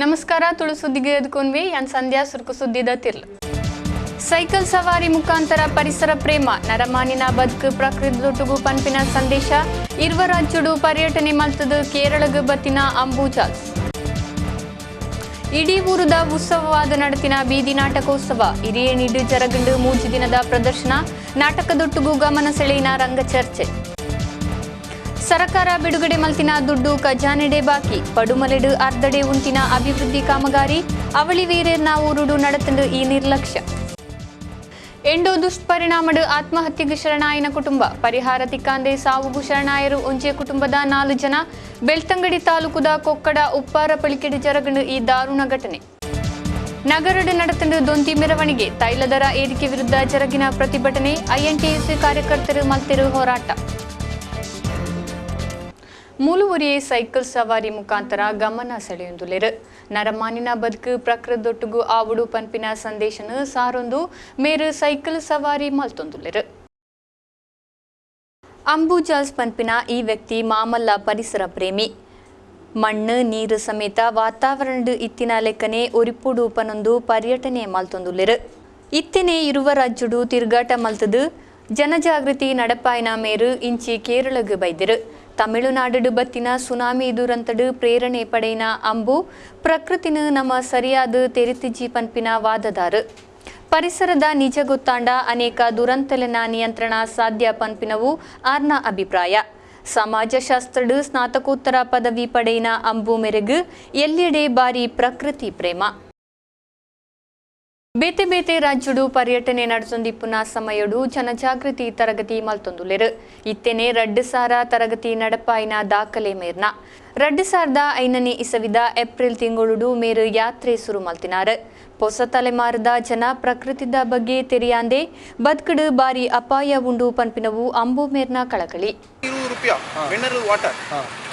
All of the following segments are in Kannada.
ನಮಸ್ಕಾರ ತುಳು ಸುದ್ದಿಗೆ ಎದ್ಕೊಂಡ್ವಿ ಯಾನ್ ಸಂಧ್ಯಾ ಸುರ್ಕು ಸುದ್ದಿದ ತಿರ್ಲು ಸೈಕಲ್ ಸವಾರಿ ಮುಖಾಂತರ ಪರಿಸರ ಪ್ರೇಮ ನರಮಾನಿನ ಬದುಕು ಪ್ರಕೃತಿದೊಟ್ಟುಗು ಪಂಪಿನ ಸಂದೇಶ ಇರುವ ರಾಜ್ಯಡು ಪರ್ಯಟನೆ ಮಲ್ತದು ಕೇರಳಗ ಬತ್ತಿನ ಅಂಬೂಜಾಲ್ಸ್ ಇಡೀ ಊರದ ಉತ್ಸವವಾದ ನಡತಿನ ಬೀದಿ ನಾಟಕೋತ್ಸವ ಹಿರಿಯೇಣಿಡು ಜರಗಂಡು 3 ದಿನದ ಪ್ರದರ್ಶನ ನಾಟಕದೊಟ್ಟುಗು ಗಮನ ಸೆಳೆಯಿನ ರಂಗ ಚರ್ಚೆ ಸರ್ಕಾರ ಬಿಡುಗಡೆ ಮಲ್ತಿನ ದುಡ್ಡು ಖಜಾನೆಡೆ ಬಾಕಿ ಪಡುಮಲೆಡು ಅರ್ಧಡೆ ಉಂಟಿನ ಅಭಿವೃದ್ಧಿ ಕಾಮಗಾರಿ ಅವಳಿ ವೀರೇರ್ನ ಊರುಡು ನಡತಂಡು ಈ ನಿರ್ಲಕ್ಷ್ಯ ಎಂಡೋ ದುಷ್ಪರಿಣಾಮಡು ಆತ್ಮಹತ್ಯೆಗೆ ಶರಣಾಯನ ಕುಟುಂಬ ಪರಿಹಾರ ತಿಕ್ಕಾಂದೆ ಸಾವುಗು ಶರಣಾಯರು ಒಂಜೆ ಕುಟುಂಬದ 4 ಜನ ಬೆಳ್ತಂಗಡಿ ತಾಲೂಕುದ ಕೊಕ್ಕಡ ಉಪ್ಪಾರ ಪಳಿಕೆಡು ಜರಗಂಡು ಈ ದಾರುಣ ಘಟನೆ ನಗರಡು ನಡತಂಡು ದೊಂತಿ ಮೆರವಣಿಗೆ ತೈಲ ದರ ಏರಿಕೆ ವಿರುದ್ಧ ಜರಗಿನ ಪ್ರತಿಭಟನೆ ಐಎನ್ಟಿಯುಸಿ ಕಾರ್ಯಕರ್ತರು ಮಲ್ತೆರು ಹೋರಾಟ ಮೂಲುವರಿಯೇ ಸೈಕಲ್ ಸವಾರಿ ಮುಖಾಂತರ ಗಮನ ಸೆಳೆಯೊಂದುಲೆರು ನರಮಾನಿನ ಬದುಕು ಪ್ರಕೃತಿದೊಟ್ಟುಗು ಆವುಡು ಪಂಪಿನ ಸಂದೇಶನು ಸಾರೊಂದು ಮೇರು ಸೈಕಲ್ ಸವಾರಿ ಮಲ್ತೊಂದುಲೆರು ಅಂಬೂಜಾಲ್ಸ್ ಪಂಪಿನ ಈ ವ್ಯಕ್ತಿ ಮಾಮಲ್ಲ ಪರಿಸರ ಪ್ರೇಮಿ ಮಣ್ಣು ನೀರು ಸಮೇತ ವಾತಾವರಣದ ಇತ್ತಿನ ಲೆಕ್ಕನೆ ಒರಿಪುಡು ಉಪನೊಂದು ಪರ್ಯಟನೆ ಮಲ್ತೊಂದುಲೆರು ಇತ್ತೆನೆ ಇರುವ ರಾಜ್ಯಡು ತಿರುಗಾಟ ಮಲ್ತದು ಜನಜಾಗೃತಿ ನಡಪಾಯಿನ ಮೇರು ಇಂಚಿ ಕೇರಳಗೆ ಬೈದಿರು ತಮಿಳುನಾಡು ಬತ್ತಿನ ಸುನಾಮಿ ದುರಂತಡು ಪ್ರೇರಣೆ ಪಡೆಯಿನ ಅಂಬು ಪ್ರಕೃತಿನ ನಮ್ಮ ಸರಿಯಾದ ತೆರಿತಿಜಿ ಪಂಪಿನ ವಾದದಾರು ಪರಿಸರದ ನಿಜ ಗೊತ್ತಾಂಡ ಅನೇಕ ದುರಂತಲನ ನಿಯಂತ್ರಣ ಸಾಧ್ಯ ಪಂಪಿನವು ಆರ್ನ ಅಭಿಪ್ರಾಯ ಸಮಾಜಶಾಸ್ತ್ರಡು ಸ್ನಾತಕೋತ್ತರ ಪದವಿ ಪಡೆಯಿನ ಅಂಬು ಮೆರೆಗು ಎಲ್ಲೆಡೆ ಬಾರಿ ಪ್ರಕೃತಿ ಪ್ರೇಮ ಬೇತೆ ಬೇತೆ ರಾಜ್ಯಡು ಪರ್ಯಟನೆ ನಡೆಸೊಂದಿಪ್ಪುನ ಸಮಯಡು ಜನಜಾಗೃತಿ ತರಗತಿ ಮಲ್ತೊಂದುಲೆರು ಇತ್ತೆನೆ 2,000 ತರಗತಿ ನಡಪಾಯಿನ ದಾಖಲೆ ಮೇರ್ನ 2005ನೇ ಇಸವಿದ ಏಪ್ರಿಲ್ ತಿಂಗಳು ಮೇರು ಯಾತ್ರೆ ಶುರು ಮಲ್ತಿನಾರು ಹೊಸ ತಲೆಮಾರದ ಜನ ಪ್ರಕೃತಿದ ಬಗ್ಗೆ ತೆರಿಯಾಂದೆ ಬದುಕಡು ಬಾರಿ ಅಪಾಯ ಉಂಡು ಪಂಪಿನವು ಅಂಬು ಮೇರ್ನ ಕಳಕಳಿ ₹20 மினரல் வாட்டர்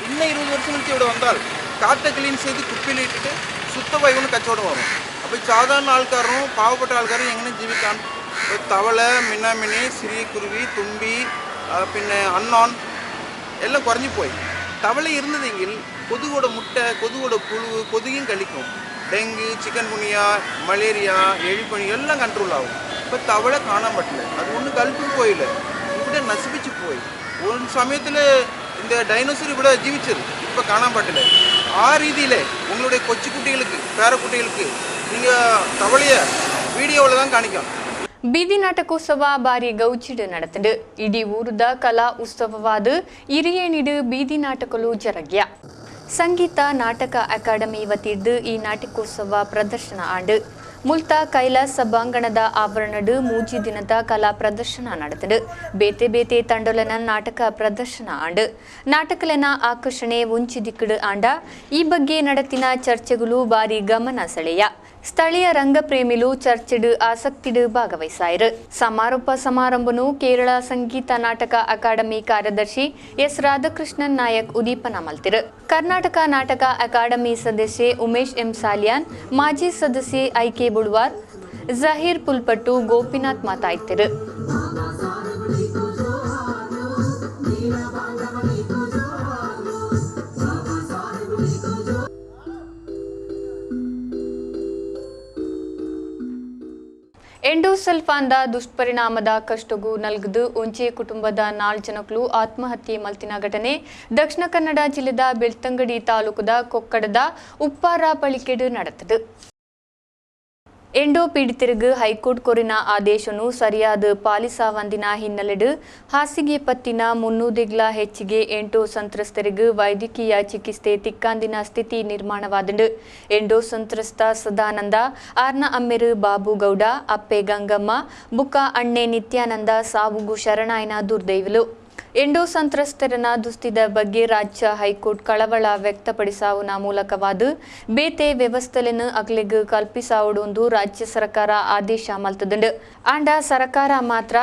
இன்னும் 20 வருஷம் கழிச்சு ഇവിടെ வந்தால் காற்றை கிளீன் செய்து குப்பையில் இட்டுட்டு சுத்தமாக இவனு கச்சவடம் வரும் അപ്പോൾ സാധാരണ ആൾക്കാരും പാവപ്പെട്ട ആൾക്കാരും എങ്ങനെ ജീവിക്കാൻ തവള മിന്നാമിനി സിരി കുരുവി തുമ്പി പിന്നെ അണ്ണോൺ എല്ലാം കുറഞ്ഞു പോയി തവള ഇരുന്നതെങ്കിൽ കൊതുകോടെ മുട്ട കൊതുകോടെ പുഴു കൊതുകും കളിക്കും ഡെങ്കു ചിക്കൻ ഗുനിയ മലേറിയ എലിപ്പനി എല്ലാം കൺട്രോൾ ആവും ഇപ്പോൾ തവള കാണാൻ പറ്റില്ല അതുകൊണ്ട് ഗൾഫിൽ പോയില്ല ഇവിടെ നശിപ്പിച്ചു പോയി ഒരു സമയത്തിൽ இந்த டைனோசர் ഇവിടെ ജീവിച്ചത് ഇപ്പോൾ കാണാൻ പറ്റില്ല ആ രീതിയിൽ ഉങ്ങളുടെ കൊച്ചുകുട്ടികൾക്ക് പേരക്കുട്ടികൾക്ക് நீங்கள் தவளைய வீடியோவில் தான் காணிக்கலாம் ಬೀದಿ ನಾಟಕೋತ್ಸವ ಬಾರಿ ಗೌಚಿಡು ನಡತಂಡು ಇಡೀ ಊರದ ಕಲಾ ಉತ್ಸವವಾದ ಹಿರಿಯೇಣಿಡು ಬೀದಿ ನಾಟಕಲು ಜರಗ್ಯ ಸಂಗೀತ ನಾಟಕ ಅಕಾಡೆಮಿ ವತಿರ್ದು ಈ ನಾಟಕೋತ್ಸವ ಪ್ರದರ್ಶನ ಆಂಡು ಮುಲ್ತಾ ಕೈಲಾಸ ಸಭಾಂಗಣದ ಆವರಣಡು 3 ದಿನದ ಕಲಾ ಪ್ರದರ್ಶನ ನಡೆತಂಡು ಬೇತೆ ಬೇತೆ ತಂಡೊಲನ ನಾಟಕ ಪ್ರದರ್ಶನ ಆಂಡು ನಾಟಕಲನ ಆಕರ್ಷಣೆ ಒಂಚಿ ದಿಕ್ಕಡು ಆಂಡ ಈ ಬಗ್ಗೆ ನಡತಿನ ಚರ್ಚೆಗಳು ಬಾರಿ ಗಮನ ಸೆಳೆಯ ಸ್ಥಳೀಯ ರಂಗಪ್ರೇಮಿಲು ಚರ್ಚೆಡು ಆಸಕ್ತಿಡು ಭಾಗವಹಿಸಾಯಿರು ಸಮಾರೋಪ ಸಮಾರಂಭನು ಕೇರಳ ಸಂಗೀತ ನಾಟಕ ಅಕಾಡೆಮಿ ಕಾರ್ಯದರ್ಶಿ ಎಸ್ ರಾಧಾಕೃಷ್ಣನ್ ನಾಯಕ್ ಉದೀಪನ ಮಲ್ತಿರು ಕರ್ನಾಟಕ ನಾಟಕ ಅಕಾಡೆಮಿ ಸದಸ್ಯೆ ಉಮೇಶ್ ಎಂ ಸಾಲಿಯಾನ್ ಮಾಜಿ ಸದಸ್ಯೆ ಐಕೆ ಬುಳ್ವಾರ್ ಜಹೀರ್ ಪುಲ್ಪಟ್ಟು ಗೋಪಿನಾಥ್ ಮಾತಾಯ್ತಿರು ಎಂಡೋಸಲ್ಫಾನ್ದ ದುಷ್ಪರಿಣಾಮದ ಕಷ್ಟಗೂ ನಲ್ಗದು ಒಂಚೆ ಕುಟುಂಬದ 4 ಜನಗಳು ಆತ್ಮಹತ್ಯೆ ಮಲ್ತಿನ ಘಟನೆ ದಕ್ಷಿಣ ಕನ್ನಡ ಜಿಲ್ಲೆದ ಬೆಳ್ತಂಗಡಿ ತಾಲೂಕುದ ಕೊಕ್ಕಡದ ಉಪ್ಪಾರ ಪಳಿಕೆಡು ನಡೆದದು ಎಂಡೋ ಪೀಡಿತರಿಗೂ ಹೈಕೋರ್ಟ್ ಕೊರಿನ ಆದೇಶನು ಸರಿಯಾದ ಪಾಲಿಸಾವಂದಿನ ಹಿನ್ನೆಲೆಡು ಹಾಸಿಗೆ ಪತ್ತಿನ 300 ಹೆಚ್ಚಿಗೆ ಎಂಟೋ ಸಂತ್ರಸ್ತರಿಗೂ ವೈದ್ಯಕೀಯ ಚಿಕಿತ್ಸೆ ತಿಕ್ಕಾಂದಿನ ಸ್ಥಿತಿ ನಿರ್ಮಾಣವಾದಂಡು ಎಂಡೋ ಸಂತ್ರಸ್ತ ಸದಾನಂದ ಆರ್ನ ಅಮ್ಮೆರು ಬಾಬು ಗೌಡ ಅಪ್ಪೆ ಗಂಗಮ್ಮ ಬುಕ್ಕ ಅಣ್ಣೆ ನಿತ್ಯಾನಂದ ಸಾವುಗು ಶರಣಾಯನ ದುರ್ದೈವಲು ಎಂಡೋ ಸಂತ್ರಸ್ತರನ ದುಸ್ಥಿದ ಬಗ್ಗೆ ರಾಜ್ಯ ಹೈಕೋರ್ಟ್ ಕಳವಳ ವ್ಯಕ್ತಪಡಿಸಾವುನ ಮೂಲಕವಾದ ಬೇತೆ ವ್ಯವಸ್ಥೆಯನ್ನು ಅಗ್ಲೆಗ್ ಕಲ್ಪಿಸಾವುಡೊಂದು ರಾಜ್ಯ ಸರ್ಕಾರ ಆದೇಶ ಮಲ್ತದುಂಡು ಆಂಡ ಸರ್ಕಾರ ಮಾತ್ರ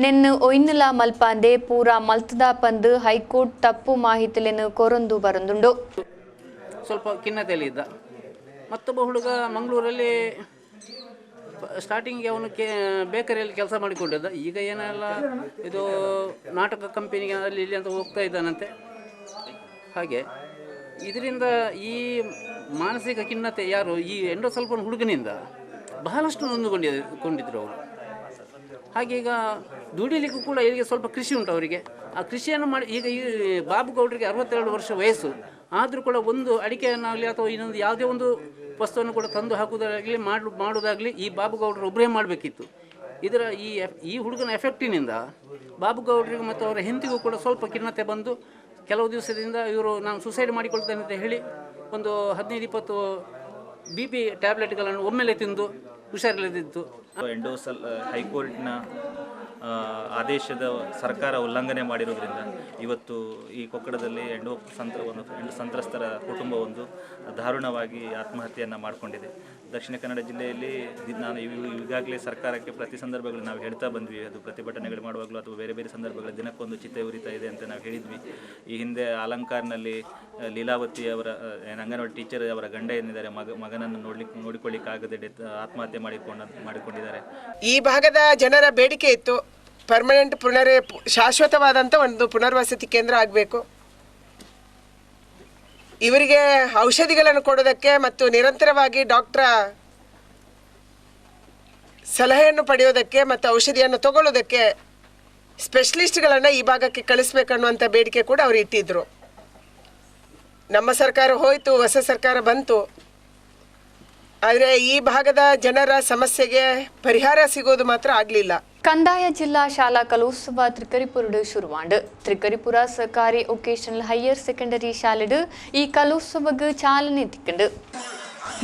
ನೆನ್ನು ಒಯ್ನಲ ಮಲ್ಪಾಂದೆ ಪೂರಾ ಮಲ್ತದ ಪಂದು ಹೈಕೋರ್ಟ್ ತಪ್ಪು ಮಾಹಿತಿಯನ್ನು ಕೊರೊಂದು ಬರಂದುಂಡು ಸ್ವಲ್ಪ ಖಿನ್ನತೆಯಲ್ಲಿ ಇದ್ದ ಮತ್ತೊಬ್ಬ ಹುಡುಗ ಮಂಗಳೂರಲ್ಲಿ ಸ್ಟಾರ್ಟಿಂಗ್ಗೆ ಅವನು ಬೇಕರಿಯಲ್ಲಿ ಕೆಲಸ ಮಾಡಿಕೊಂಡಿದ್ದ. ಈಗ ಏನೆಲ್ಲ ಇದು ನಾಟಕ ಕಂಪನಿಗೆ ಅಲ್ಲಿ ಇಲ್ಲಿ ಅಂತ ಹೋಗ್ತಾ ಇದ್ದಾನಂತೆ. ಹಾಗೆ ಇದರಿಂದ ಈ ಮಾನಸಿಕ ಖಿನ್ನತೆ ಯಾರು ಈ ಎಂಡೋಸಲ್ಫಾನ್ ಹುಡುಗನಿಂದ ಬಹಳಷ್ಟು ಕೊಂಡಿದ್ರು ಅವರು. ಹಾಗೆ ಈಗ ದುಡಿಲಿಕ್ಕೂ ಕೂಡ ಈಗ ಸ್ವಲ್ಪ ಕೃಷಿ ಉಂಟು ಅವರಿಗೆ. ಆ ಕೃಷಿಯನ್ನು ಮಾಡಿ ಈಗ ಈ ಬಾಬು ಗೌಡ್ರಿಗೆ 62 ವರ್ಷ ವಯಸ್ಸು ಆದರೂ ಕೂಡ ಒಂದು ಅಡಿಕೆಯನ್ನಾಗಲಿ ಅಥವಾ ಇನ್ನೊಂದು ಯಾವುದೇ ಒಂದು ವಸ್ತುವನ್ನು ಕೂಡ ತಂದು ಹಾಕುವುದಾಗಲಿ ಮಾಡುವುದಾಗಲಿ ಈ ಬಾಬು ಗೌಡರು ಒಬ್ಬರೇ ಮಾಡಬೇಕಿತ್ತು. ಇದರ ಈ ಹುಡುಗನ ಎಫೆಕ್ಟಿನಿಂದ ಬಾಬು ಗೌಡರಿಗೆ ಮತ್ತು ಅವರ ಹೆಂಡತಿಗೂ ಕೂಡ ಸ್ವಲ್ಪ ಖಿನ್ನತೆ ಬಂದು ಕೆಲವು ದಿವಸದಿಂದ ಇವರು ನಾನು ಸುಸೈಡ್ ಮಾಡಿಕೊಳ್ತೇನೆ ಅಂತ ಹೇಳಿ ಒಂದು 15-20 BP ಟ್ಯಾಬ್ಲೆಟ್ಗಳನ್ನು ಒಮ್ಮೆಲೆ ತಿಂದು ಹುಷಾರಿಲ್ಲದಿತ್ತು. ಹೈಕೋರ್ಟ್ನ ಆದೇಶದ ಸರ್ಕಾರ ಉಲ್ಲಂಘನೆ ಮಾಡಿರೋದ್ರಿಂದ ಇವತ್ತು ಈ ಕೊಕ್ಕಡದಲ್ಲಿ ಹೆಣ್ಣು ಸಂತ್ರಸ್ತರ ಕುಟುಂಬ ಒಂದು ದಾರುಣವಾಗಿ ಆತ್ಮಹತ್ಯೆಯನ್ನು ಮಾಡಿಕೊಂಡಿದೆ. ದಕ್ಷಿಣ ಕನ್ನಡ ಜಿಲ್ಲೆಯಲ್ಲಿ ನಾನು ಈಗಾಗಲೇ ಸರ್ಕಾರಕ್ಕೆ ಪ್ರತಿ ಸಂದರ್ಭಗಳು ನಾವು ಹೇಳ್ತಾ ಬಂದ್ವಿ. ಅದು ಪ್ರತಿಭಟನೆಗಳು ಮಾಡುವಾಗಲೂ ಅಥವಾ ಬೇರೆ ಬೇರೆ ಸಂದರ್ಭಗಳಲ್ಲಿ ದಿನಕ್ಕೊಂದು ಚಿತೆ ಉರಿತಾ ಇದೆ ಅಂತ ನಾವು ಹೇಳಿದ್ವಿ. ಈ ಹಿಂದೆ ಅಲಂಕಾರ್ನಲ್ಲಿ ಲೀಲಾವತಿ ಅವರ ಅಂಗನವಾಡಿ ಟೀಚರ್ ಅವರ ಗಂಡ ಏನಿದ್ದಾರೆ ಮಗನನ್ನು ನೋಡಿಕೊಳ್ಳಿಕ್ಕಾಗದೆ ಆತ್ಮಹತ್ಯೆ ಮಾಡಿಕೊಂಡಿದ್ದಾರೆ. ಈ ಭಾಗದ ಜನರ ಬೇಡಿಕೆ ಇತ್ತು, ಪರ್ಮನೆಂಟ್ ಶಾಶ್ವತವಾದಂಥ ಒಂದು ಪುನರ್ವಸತಿ ಕೇಂದ್ರ ಆಗಬೇಕು. ಇವರಿಗೆ ಔಷಧಿಗಳನ್ನು ಕೊಡೋದಕ್ಕೆ ಮತ್ತು ನಿರಂತರವಾಗಿ ಡಾಕ್ಟರ ಸಲಹೆಯನ್ನು ಪಡೆಯೋದಕ್ಕೆ ಮತ್ತು ಔಷಧಿಯನ್ನು ತಗೊಳ್ಳೋದಕ್ಕೆ ಸ್ಪೆಷಲಿಸ್ಟ್ಗಳನ್ನು ಈ ಭಾಗಕ್ಕೆ ಕಳಿಸ್ಬೇಕನ್ನುವಂಥ ಬೇಡಿಕೆ ಕೂಡ ಅವರು ಇಟ್ಟಿದ್ದರು. ನಮ್ಮ ಸರ್ಕಾರ ಹೋಯಿತು, ಹೊಸ ಸರ್ಕಾರ ಬಂತು. ಆದರೆ ಈ ಭಾಗದ ಜನರ ಸಮಸ್ಯೆಗೆ ಪರಿಹಾರ ಸಿಗೋದು ಮಾತ್ರ ಆಗಲಿಲ್ಲ. ಕಂದಾಯ ಜಿಲ್ಲಾ ಶಾಲಾ ಕಲೋತ್ಸವ ತ್ರಿಕರಿಪುರಡು ಶುರುವಾಂಡು. ತ್ರಿಕರಿಪುರ ಸರ್ಕಾರಿ ವೊಕೇಶನಲ್ ಹೈಯರ್ ಸೆಕೆಂಡರಿ ಶಾಲೆಡು ಈ ಕಲೋತ್ಸವಕ್ಕೆ ಚಾಲನೆ ತಿಕ್ಕಂಡು.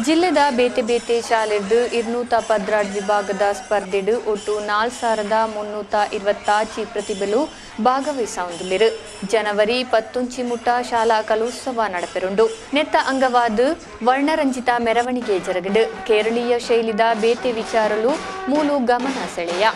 ಜಿಲ್ಲೆದ ಬೇತೆ ಬೇತೆ ಶಾಲೆಡು 216 ವಿಭಾಗದ ಸ್ಪರ್ಧೆಡು ಒಟ್ಟು 4326 ಪ್ರತಿಭೆಲು ಭಾಗವಹಿಸೊಂದುಲ್ಲೆರು. ಜನವರಿ 11 ಮುಟ್ಟ ಶಾಲಾ ಕಲೋತ್ಸವ ನಡೆಪೆರುಂಡು. ನೆತ್ತ ಅಂಗವಾದ ವರ್ಣರಂಜಿತ ಮೆರವಣಿಗೆ ಜರಗಡು. ಕೇರಳೀಯ ಶೈಲಿದ ಬೇತೆ ವಿಚಾರಲು ಮೂಲು ಗಮನ ಸೆಳೆಯ.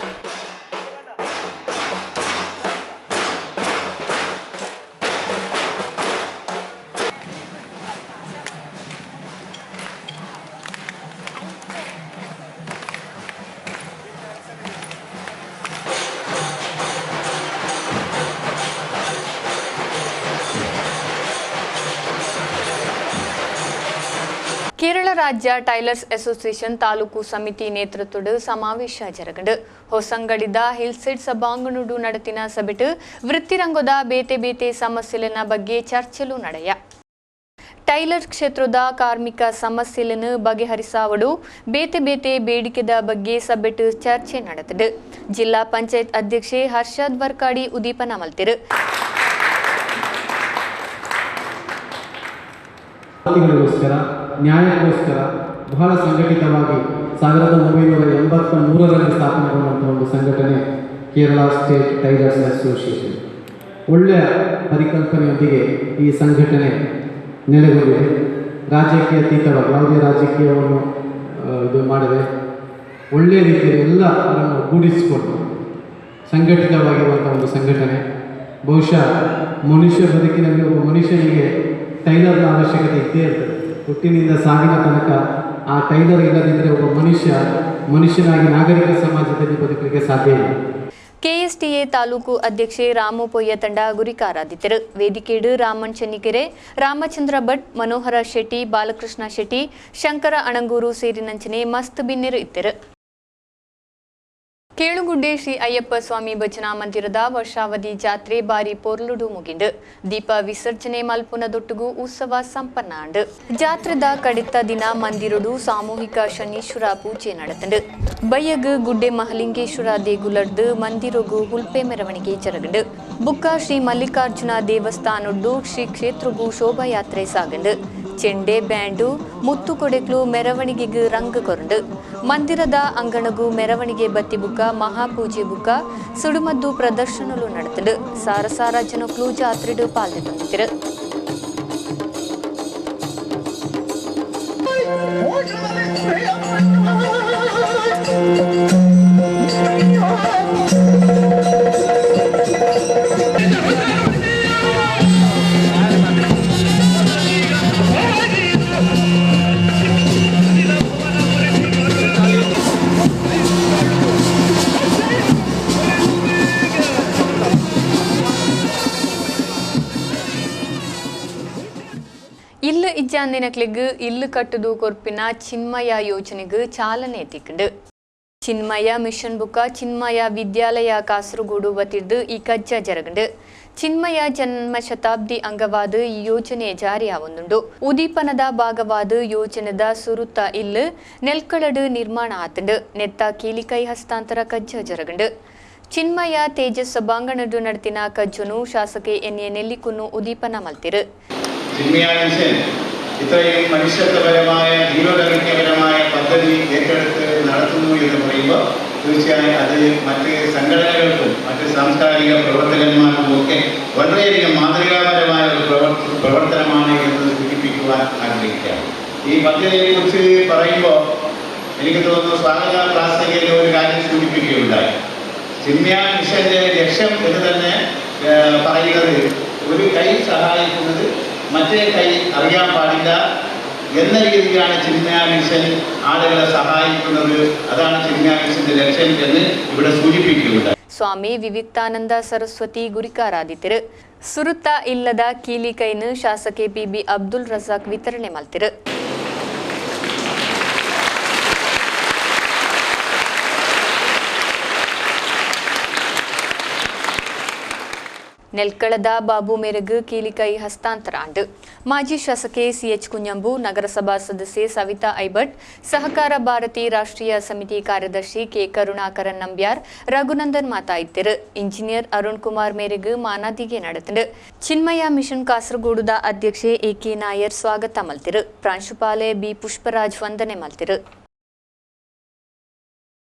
ಕೇರಳ ರಾಜ್ಯ ಟೈಲರ್ಸ್ ಅಸೋಸಿಯೇಷನ್ ತಾಲೂಕು ಸಮಿತಿ ನೇತೃತ್ವದ ಸಮಾವೇಶ ಜರಗಂಡು. ಹೊಸಂಗಡಿದ ಹಿಲ್ಸೆಡ್ ಸಭಾಂಗಣುಡು ನಡತಿನ ಸಭೆಟ್ ವೃತ್ತಿರಂಗದ ಬೇತೆ ಬೇತೆ ಸಮಸ್ಯೆಲಿನ ಬಗ್ಗೆ ಚರ್ಚೆಲು ನಡೆಯ. ಟೈಲರ್ ಕ್ಷೇತ್ರದ ಕಾರ್ಮಿಕ ಸಮಸ್ಯೆలను ಬಗೆಹರಿಸಾವಡು ಬೇತೆ ಬೇತೆ ಬೇಡಿಕೆದ ಬಗ್ಗೆ ಸಭೆಟ್ ಚರ್ಚೆ ನಡೆದಿದೆ. ಜಿಲ್ಲಾ ಪಂಚಾಯತ್ ಅಧ್ಯಕ್ಷೆ ಹರ್ಷದ್ ವರ್ಕಾಡಿ ಉದೀಪನ ಮಲ್ತಿರು. ನ್ಯಾಯಕ್ಕೋಸ್ಕರ ಬಹಳ ಸಂಘಟಿತವಾಗಿ 1983ರಲ್ಲಿ ಸ್ಥಾಪನೆಗೊಂಡಂಥ ಒಂದು ಸಂಘಟನೆ ಕೇರಳ ಸ್ಟೇಟ್ ಟೈಲರ್ಸ್ ಅಸೋಸಿಯೇಷನ್. ಒಳ್ಳೆಯ ಪರಿಕಲ್ಪನೆಯೊಂದಿಗೆ ಈ ಸಂಘಟನೆ ನೆಲೆಗೊಂಡಿದೆ. ರಾಜ್ಯಕ್ಕೆ ಅತೀತವಾಗಿ ಯಾವುದೇ ರಾಜಕೀಯವನ್ನು ಇದು ಮಾಡದೆ ಒಳ್ಳೆಯ ರೀತಿಯಲ್ಲಿ ಎಲ್ಲರನ್ನು ಒಗ್ಗೂಡಿಸಿಕೊಂಡು ಸಂಘಟಿತವಾಗಿರುವಂಥ ಒಂದು ಸಂಘಟನೆ. ಬಹುಶಃ ಮನುಷ್ಯ ಬದುಕಿನಲ್ಲಿ ಒಬ್ಬ ಮನುಷ್ಯನಿಗೆ ಟೈಲರ್ನ ಅವಶ್ಯಕತೆ ಇದ್ದೇ ಇರ್ತದೆ. ಹುಟ್ಟಿನಿಂದ ಸಾವಿನ ತನಕ ಆ ಟೈಲರ್ ಇಲ್ಲದಿದ್ದರೆ ಒಬ್ಬ ಮನುಷ್ಯನಾಗಿ ನಾಗರಿಕ ಸಮಾಜದಲ್ಲಿ ಬದುಕಲಿಕ್ಕೆ ಸಾಧ್ಯ ಇಲ್ಲ. ಕೆಎಸ್ಟಿಎ ತಾಲೂಕು ಅಧ್ಯಕ್ಷೆ ರಾಮು ಪೊಯ್ಯ ತಂಡ ಗುರಿಕಾರಾದಿದ್ದರು. ವೇದಿಕೆಡು ರಾಮನ್ ಚೆನ್ನಿಕೆರೆ, ರಾಮಚಂದ್ರ ಭಟ್, ಮನೋಹರ ಶೆಟ್ಟಿ, ಬಾಲಕೃಷ್ಣ ಶೆಟ್ಟಿ, ಶಂಕರ ಅಣಂಗೂರು ಸೇರಿನಂಚನೆ ಮಸ್ತ್ ಬಿನ್ನೆರು ಇದ್ದರು. ಕೇಳುಗುಡ್ಡೆ ಶ್ರೀ ಅಯ್ಯಪ್ಪ ಸ್ವಾಮಿ ಭಜನಾ ಮಂದಿರದ ವರ್ಷಾವಧಿ ಜಾತ್ರೆ ಬಾರಿ ಪೊರ್ಲುಡು ಮುಗಿಂಡು. ದೀಪ ವಿಸರ್ಜನೆ ಮಲ್ಪುನದೊಟ್ಟಿಗೂ ಉತ್ಸವ ಸಂಪನ್ನ ಅಂಡು. ಜಾತ್ರೆದ ಕಡಿತ ದಿನ ಮಂದಿರುಡು ಸಾಮೂಹಿಕ ಶನೀಶ್ವರ ಪೂಜೆ ನಡೆತಂಡು. ಬಯ್ಯಗು ಗುಡ್ಡೆ ಮಹಲಿಂಗೇಶ್ವರ ದೇಗುಲರ್ದು ಮಂದಿರಗು ಹುಲ್ಪೆ ಮೆರವಣಿಗೆ ಜರಗಂಡು. ಬುಕ್ಕ ಶ್ರೀ ಮಲ್ಲಿಕಾರ್ಜುನ ದೇವಸ್ಥಾನದ್ದು ಶ್ರೀ ಕ್ಷೇತ್ರಗೂ ಶೋಭಾಯಾತ್ರೆ ಸಾಗಂಡು. ಚೆಂಡೆ ಬ್ಯಾಂಡು ಮುತ್ತು ಕೊಡೆಕ್ಲು ಮೆರವಣಿಗೆಗೆ ರಂಗ ಕೊರಂಡು. ಮಂದಿರದ ಅಂಗಣಗೂ ಮೆರವಣಿಗೆ ಬತ್ತಿ ಬುಕ್ಕ ಮಹಾಪೂಜೆ ಬುಕ್ಕ ಸುಡುಮದ್ದು ಪ್ರದರ್ಶನಲು ನಡೆತಡು. ಸಾರಸಾರ ಜನಕ್ಲು ಜಾತ್ರೆಡು ಪಾಲ್ಗೊಂಡಿದ್ದರು. ಇಲ್ಲ ಇಜ್ಜ ಅಂದಿನಕ್ಲೆಗ್ ಇಲ್ಲು ಕಟ್ಟುದು ಕೊರ್ಪಿನ ಚಿನ್ಮಯ ಯೋಜನೆಗೆ ಚಾಲನೆ ತಿಕ್ಕಂಡು ಚಿನ್ಮಯ ಮಿಷನ್ ಬುಕ್ಕ ಚಿನ್ಮಯ ವಿದ್ಯಾಲಯ ಕಾಸರಗೋಡು ಬತ್ತಿರ್ದು ಈ ಕಜ್ಜ ಜರಗಂಡು ಚಿನ್ಮಯ ಜನ್ಮ ಶತಾಬ್ದಿ ಅಂಗವಾದ ಈ ಯೋಜನೆ ಜಾರಿಯಾವೊಂದುಂಡು ಉದೀಪನದ ಭಾಗವಾದ ಯೋಜನೆದ ಸುರುತ್ತ ಇಲ್ಲು ನೆಲ್ಕಳಡು ನಿರ್ಮಾಣ ಆತಂಡು ನೆತ್ತ ಕೀಲಿಕೈ ಹಸ್ತಾಂತರ ಕಜ್ಜ ಜರಗಂಡು ಚಿನ್ಮಯ ತೇಜಸ್ ಸಭಾಂಗಣಡು നടത്തിന കജ്ജുനു ಶಾಸಕಿ ಎನ್ಎ നെല്ലിക്കുന്നു ഉദീപന മൽത്തിര് ഇത്രയും മനുഷ്യത്വപരമായ ജീവകരുണ്യപരമായ പദ്ധതി ഏറ്റെടുത്ത് നടത്തുന്നു എന്ന് പറയുമ്പോൾ തീർച്ചയായും അത് മറ്റ് സംഘടനകൾക്കും മറ്റ് സാംസ്കാരിക പ്രവർത്തകന്മാർക്കും ഒക്കെ വളരെയധികം മാതൃകാപരമായ ഒരു പ്രവർത്തനമാണ് എന്ന് സൂചിപ്പിക്കുവാൻ ആഗ്രഹിക്കുകയാണ്. ഈ പദ്ധതിയെക്കുറിച്ച് പറയുമ്പോൾ എനിക്ക് തോന്നുന്നു സ്വാഗത പ്രാസംഗികയിൽ ഒരു കാര്യം സൂചിപ്പിക്കുകയുണ്ടായി. ചിന്മയ മിഷന്റെ ലക്ഷ്യം എന്ന് തന്നെ പറയുന്നത് ഒരു കൈ സഹായിക്കുന്നത് മറ്റേ കൈ അറിയാൻ പാടില്ല എന്ന രീതിയിലാണ് ചിന്മയ മിഷൻ ആളുകളെ സഹായിക്കുന്നത്. അതാണ് ചിന്മയ മിഷന്റെ ലക്ഷ്യം എന്ന് ഇവിടെ സൂചിപ്പിക്കുകയുണ്ടായി. ಸ್ವಾಮಿ ವಿವಿಕ್ತಾನಂದ ಸರಸ್ವತಿ ಗುರಿಕಾರಾದಿತಿರು ಸುರುತ್ತ ಇಲ್ಲದ ಕೀಲಿಕೈನು ಶಾಸಕಿ ಬಿಬಿ ಅಬ್ದುಲ್ ರಜಾಕ್ ವಿತರಣೆ ಮಲ್ತಿರು. ನೆಲ್ಕಳದ ಬಾಬು ಮೇರೆಗ್ ಕೀಲಿಕೈ ಹಸ್ತಾಂತರ ಆಂಡು ಮಾಜಿ ಶಾಸಕಿ ಸಿಎಚ್ ಕುಂಜಂಬು, ನಗರಸಭಾ ಸದಸ್ಯೆ ಸವಿತಾ ಐಬಟ್, ಸಹಕಾರ ಭಾರತಿ ರಾಷ್ಟ್ರೀಯ ಸಮಿತಿ ಕಾರ್ಯದರ್ಶಿ ಕೆ ಕರುಣಾಕರನ್ ನಂಬ್ಯಾರ್, ರಘುನಂದನ್ ಮಾತಾಯಿತ್ತಿರು. ಇಂಜಿನಿಯರ್ ಅರುಣ್ ಕುಮಾರ್ ಮೇರೆಗ್ ಮಾನಾದಿಗೆ ನಡೆತಂಡು ಚಿನ್ಮಯ ಮಿಷನ್ ಕಾಸರಗೋಡುದ ಅಧ್ಯಕ್ಷೆ ಎಕೆ ನಾಯರ್ ಸ್ವಾಗತ ಮಲ್ತಿರು. ಪ್ರಾಂಶುಪಾಲೆ ಬಿ ಪುಷ್ಪರಾಜ್ ವಂದನೆ ಮಲ್ತಿರು.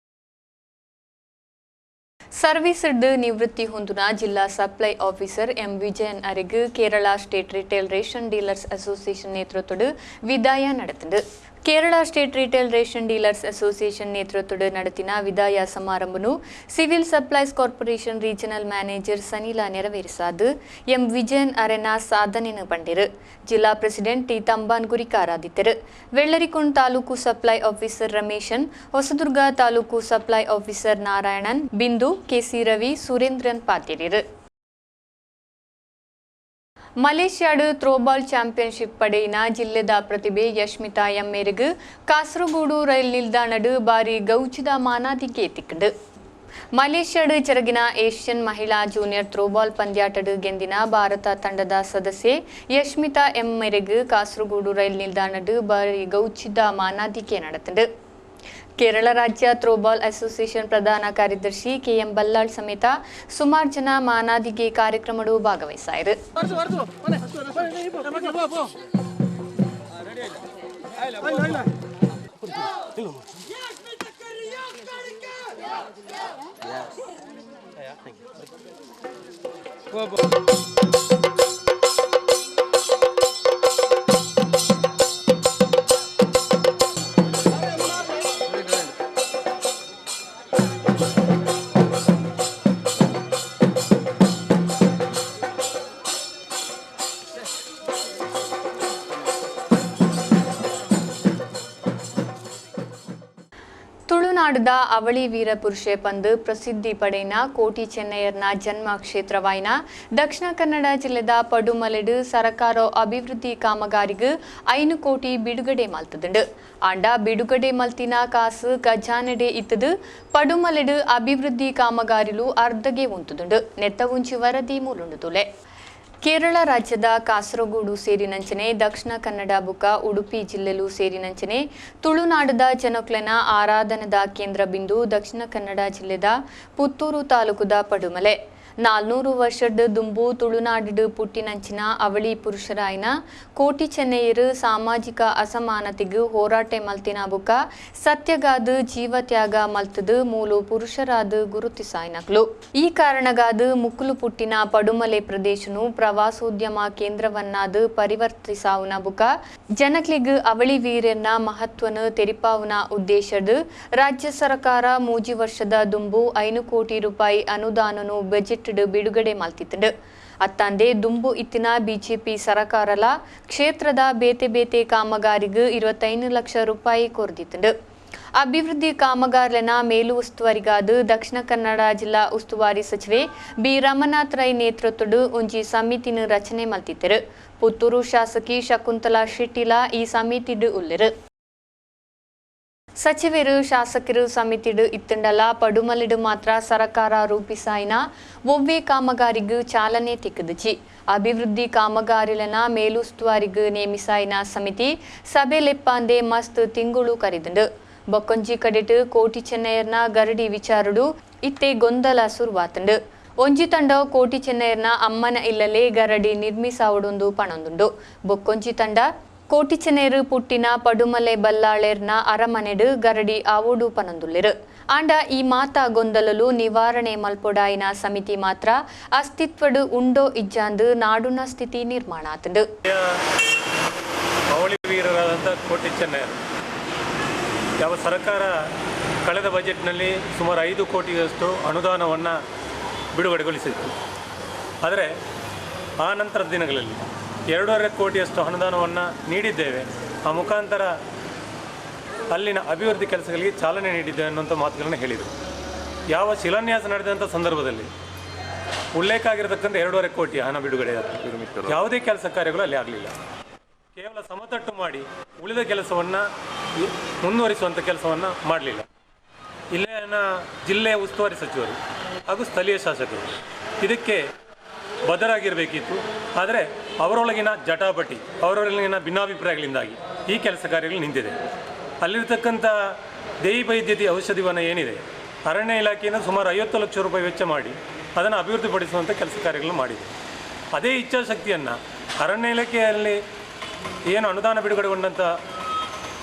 ಸರ್ವಿಸ್ ನಿವೃತ್ತಿ ಹೊಂದಿನ ಜಿಲ್ಲಾ ಸಪ್ಲೈ ಆಫೀಸರ್ ಎಂ ವಿಜಯನ್ ಅರೆಗ್ Kerala state retail ration dealers association ನೇತೃತ್ವದ ವಿದಾಯ ನಡೆತಂಡು. Kerala state retail ration dealers association ನೇತೃತ್ವದ ನಡೆತಿನ ವಿದಾಯ ಸಮಾರಂಭನು civil supplies corporation regional manager ಸನಿಲ ನೆರವೇರಿಸಾದು ಎಂ ವಿಜಯನ್ ಅರೆನ ಸಾಧನೆಯನ್ನು ಪಂಡಿರು. ಜಿಲ್ಲಾ ಪ್ರೆಸಿಡೆಂಟ್ ಟಿ ತಂಬಾನ್ ಗುರಿಕಾರಾದಿತ್ತರು. Vellarikundu taluk supply officer Rameshan, Hosdurg taluk supply officer Narayanan, Bindu, KC Ravi, Surendran ಪಾತಿರಿರು. ಮಲೇಷ್ಯಾಡ್ ಥ್ರೋಬಾಲ್ ಚಾಂಪಿಯನ್ಶಿಪ್ ಪಡೆಯಿನ ಜಿಲ್ಲೆದ ಪ್ರತಿಭೆ ಯಶ್ಮಿತಾ ಎಂ ಮೇರೆಗ್ ಕಾಸರಗೋಡು ರೈಲ್ ನಿಲ್ದಾಣಡ್ ಬಾರಿ ಗೌಚಿದ ಮಾನಾದಿಗೆ ತಿಕ್ಕಂಡು. ಮಲೇಷ್ಯಾಡ್ ಜರುಗಿನ ಏಷ್ಯನ್ ಮಹಿಳಾ ಜೂನಿಯರ್ ಥ್ರೋಬಾಲ್ ಪಂದ್ಯಾಟಡ್ ಗೆಂದಿನ ಭಾರತ ತಂಡದ ಸದಸ್ಯೆ ಯಶ್ಮಿತಾ ಎಂ ಮೇರೆಗ್ ಕಾಸರಗೋಡು ರೈಲ್ ನಿಲ್ದಾಣಡ್ ಬಾರಿ ಗೌಚಿದ ಮಾನಾದಿಗೆ ನಡೆತಂಡು. ಕೇರಳ ರಾಜ್ಯ ಥ್ರೋಬಾಲ್ ಅಸೋಸಿಯೇಷನ್ ಪ್ರಧಾನ ಕಾರ್ಯದರ್ಶಿ ಕೆಎಂ ಬಲ್ಲಾಳ್ ಸಮೇತ ಸುಮಾರು ಜನ ಮಾನಾದಿಗೆ ಕಾರ್ಯಕ್ರಮಗಳು ಭಾಗವಹಿಸಿದರು. ತುಳುನಾಡದ ಅವಳಿ ವೀರ ಪುರುಷೆ ಪಂದ್ ಪ್ರಸಿದ್ಧಿ ಪಡೆಯಿನ ಕೋಟಿ ಚೆನ್ನಯ್ಯರ್ನ ಜನ್ಮ ಕ್ಷೇತ್ರವಾಯಿನ ದಕ್ಷಿಣ ಕನ್ನಡ ಜಿಲ್ಲೆದ ಪಡುಮಲೆಡ್ ಸರಕಾರ ಅಭಿವೃದ್ಧಿ ಕಾಮಗಾರಿಗೆ 5 ಕೋಟಿ ಬಿಡುಗಡೆ ಮಲ್ತದುಂಡು. ಆಂಡ ಬಿಡುಗಡೆ ಮಲ್ತಿನ ಕಾಸು ಖಜಾನೆಡೆ ಇತ್ತದು ಪಡುಮಲೆಡ್ ಅಭಿವೃದ್ಧಿ ಕಾಮಗಾರಿಲು ಅರ್ಧಗೆ ಉಂತುದುಂಡು. ನೆತ್ತ ಉಂಚಿ ವರದಿ ಮೂಲುಂಡುತುಲೆ. ಕೇರಳ ರಾಜ್ಯದ ಕಾಸರಗೋಡು ಸೇರಿನಂಚನೆ ದಕ್ಷಿಣ ಕನ್ನಡ ಬುಕ ಉಡುಪಿ ಜಿಲ್ಲೆಲು ಸೇರಿನಂಚನೆ ತುಳುನಾಡದ ಜನಕ್ಲೆನ ಆರಾಧನದ ಕೇಂದ್ರ ಬಿಂದು ದಕ್ಷಿಣ ಕನ್ನಡ ಜಿಲ್ಲೆದ ಪುತ್ತೂರು ತಾಲೂಕುದ ಪಡುಮಲೆ 400 ವರ್ಷದ ದುಂಬು ತುಳುನಾಡು ಪುಟ್ಟಿನಂಚಿನ ಅವಳಿ ಪುರುಷರಾಯಿನ ಕೋಟಿ ಚೆನ್ನಯ್ಯರು ಸಾಮಾಜಿಕ ಅಸಮಾನತೆಗೆ ಹೋರಾಟ ಮಲ್ತಿನ ಬುಕ ಸತ್ಯಗಾದ ಜೀವತ್ಯಾಗ ಮಲ್ತದು ಮೂಲು ಪುರುಷರಾದ ಗುರುತಿಸಾಯ್ನಕ್ಲು. ಈ ಕಾರಣಗಾದ ಮುಕ್ಕುಲು ಪುಟ್ಟಿನ ಪಡುಮಲೆ ಪ್ರದೇಶನು ಪ್ರವಾಸೋದ್ಯಮ ಕೇಂದ್ರವನ್ನಾದ ಪರಿವರ್ತಿಸಾವುನ ಬುಕ ಜನಕ್ಲಿಗ್ ಅವಳಿ ವೀರ್ಯನ ಮಹತ್ವನ ತೆರಿಪಾವುನ ಉದ್ದೇಶದ ರಾಜ್ಯ ಸರ್ಕಾರ ಮೂಜಿ ವರ್ಷದ ದುಂಬು 5 ಕೋಟಿ ರೂಪಾಯಿ ಅನುದಾನನು ಬಜೆಟ್ ಬಿಡುಗಡೆ ಮಲ್ತಿತ್ತು. ಅತ್ತಂದೆ ದುಂಬು ಇತ್ತಿನ ಬಿಜೆಪಿ ಸರಕಾರಲ ಕ್ಷೇತ್ರದ ಬೇತೆ ಬೇತೆ ಕಾಮಗಾರಿಗೆ 25 ಲಕ್ಷ ರೂಪಾಯಿ ಕೊರ್ದಿತ್ತು. ಅಭಿವೃದ್ಧಿ ಕಾಮಗಾರನ ಮೇಲು ಉಸ್ತುವಾರಿಗಾದ ದಕ್ಷಿಣ ಕನ್ನಡ ಜಿಲ್ಲಾ ಉಸ್ತುವಾರಿ ಸಚಿವೆ ಬಿ ರಮನಾಥ್ ರೈ ನೇತೃತ್ವದ ಒಂಜಿ ಸಮಿತಿನ ರಚನೆ ಮಲ್ತಿದ್ದರು. ಪುತ್ತೂರು ಶಾಸಕಿ ಶಕುಂತಲಾ ಶೆಟ್ಟಿಲ ಈ ಸಮಿತಿಡು ಉಳ್ಳಿರು. ಸಚಿವರು ಶಾಸಕರು ಸಮಿತಿಡು ಇತ್ತಂಡಲ ಪಡುಮಲಿಡು ಮಾತ್ರ ಸರ್ಕಾರ ರೂಪಿಸಾಯಿನ ಒವ್ವೆ ಕಾಮಗಾರಿಗೂ ಚಾಲನೆ ತಿಕ್ಕದಿಚಿ ಅಭಿವೃದ್ಧಿ ಕಾಮಗಾರಿಲನ ಮೇಲುಸ್ತುವಾರಿಗೂ ನೇಮಿಸಾಯಿನ ಸಮಿತಿ ಸಭೆಲೆಪ್ಪಾಂದೆ ಮಸ್ತ್ ತಿಂಗಳು ಕರೆದುಂಡು ಬೊಕ್ಕೊಂಜಿ ಕಡೆಟ್ ಕೋಟಿ ಚೆನ್ನೈಯರ್ನ ಗರಡಿ ವಿಚಾರಡು ಇತ್ತೆ ಗೊಂದಲ ಸುರುವಾತುಂಡು. ಒಂಜಿ ತಂಡ ಕೋಟಿ ಚೆನ್ನೈಯರ್ನ ಅಮ್ಮನ ಇಲ್ಲಲೇ ಗರಡಿ ನಿರ್ಮಿಸಾವುಡೊಂದು ಪಣೊಂದುಂಡು. ಬೊಕ್ಕೊಂಜಿ ತಂಡ ಕೋಟಿ ಚೆನ್ನೈರು ಪುಟ್ಟಿನ ಪಡುಮಲೆ ಬಲ್ಲಾಳೇರ್ನ ಅರಮನೆಡು ಗರಡಿ ಆವೋಡು ಪನೊಂದುಳ್ಳಿರು. ಆಂಡ ಈ ಮಾತ ಗೊಂದಲಲು ನಿವಾರಣೆ ಮಲ್ಪೊಡಾಯಿನ ಸಮಿತಿ ಮಾತ್ರ ಅಸ್ತಿತ್ವಡು ಉಂಡೋ ಇಜ್ಜಾಂದು ನಾಡುನ ಸ್ಥಿತಿ ನಿರ್ಮಾಣ ಆತುಂಡು. ಅವಳಿ ವೀರರಾದಂಥ ಕೋಟಿ ಚೆನ್ನೈರು ಯಾವ ಸರ್ಕಾರ ಕಳೆದ ಬಜೆಟ್ನಲ್ಲಿ ಸುಮಾರು 5 ಕೋಟಿಯಷ್ಟು ಅನುದಾನವನ್ನು ಬಿಡುಗಡೆಗೊಳಿಸಿತ್ತು. ಆದರೆ ಆ ನಂತರದ ದಿನಗಳಲ್ಲಿ 2.5 ಕೋಟಿಯಷ್ಟು ಅನುದಾನವನ್ನು ನೀಡಿದ್ದೇವೆ. ಆ ಮುಖಾಂತರ ಅಲ್ಲಿನ ಅಭಿವೃದ್ಧಿ ಕೆಲಸಗಳಿಗೆ ಚಾಲನೆ ನೀಡಿದ್ದೇವೆ ಅನ್ನುವಂಥ ಮಾತುಗಳನ್ನು ಹೇಳಿದರು. ಯಾವ ಶಿಲಾನ್ಯಾಸ ನಡೆದಂಥ ಸಂದರ್ಭದಲ್ಲಿ ಉಲ್ಲೇಖ ಆಗಿರತಕ್ಕಂಥ 2.5 ಕೋಟಿ ಹಣ ಬಿಡುಗಡೆ ಯಾವುದೇ ಕೆಲಸ ಕಾರ್ಯಗಳು ಅಲ್ಲಿ ಆಗಲಿಲ್ಲ. ಕೇವಲ ಸಮತಟ್ಟು ಮಾಡಿ ಉಳಿದ ಕೆಲಸವನ್ನು ಮುಂದುವರಿಸುವಂಥ ಕೆಲಸವನ್ನು ಮಾಡಲಿಲ್ಲ. ಇಲ್ಲಿನ ಜಿಲ್ಲೆಯ ಉಸ್ತುವಾರಿ ಸಚಿವರು ಹಾಗೂ ಸ್ಥಳೀಯ ಶಾಸಕರು ಇದಕ್ಕೆ ಬದ್ಧರಾಗಿರಬೇಕಿತ್ತು. ಆದರೆ ಅವರೊಳಗಿನ ಜಟಾಪಟಿ, ಅವರೊಳಗಿನ ಭಿನ್ನಾಭಿಪ್ರಾಯಗಳಿಂದಾಗಿ ಈ ಕೆಲಸ ಕಾರ್ಯಗಳು ನಿಂತಿದೆ. ಅಲ್ಲಿರ್ತಕ್ಕಂಥ ದೇವಿ ವೈದ್ಯತೆ ಔಷಧಿ ವನ ಏನಿದೆ, ಅರಣ್ಯ ಇಲಾಖೆಯಿಂದ ಸುಮಾರು 50 ಲಕ್ಷ ರೂಪಾಯಿ ವೆಚ್ಚ ಮಾಡಿ ಅದನ್ನು ಅಭಿವೃದ್ಧಿಪಡಿಸುವಂಥ ಕೆಲಸ ಕಾರ್ಯಗಳನ್ನು ಮಾಡಿದೆ. ಅದೇ ಇಚ್ಛಾಶಕ್ತಿಯನ್ನು ಅರಣ್ಯ ಇಲಾಖೆಯಲ್ಲಿ ಏನು ಅನುದಾನ ಬಿಡುಗಡೆಗೊಂಡಂಥ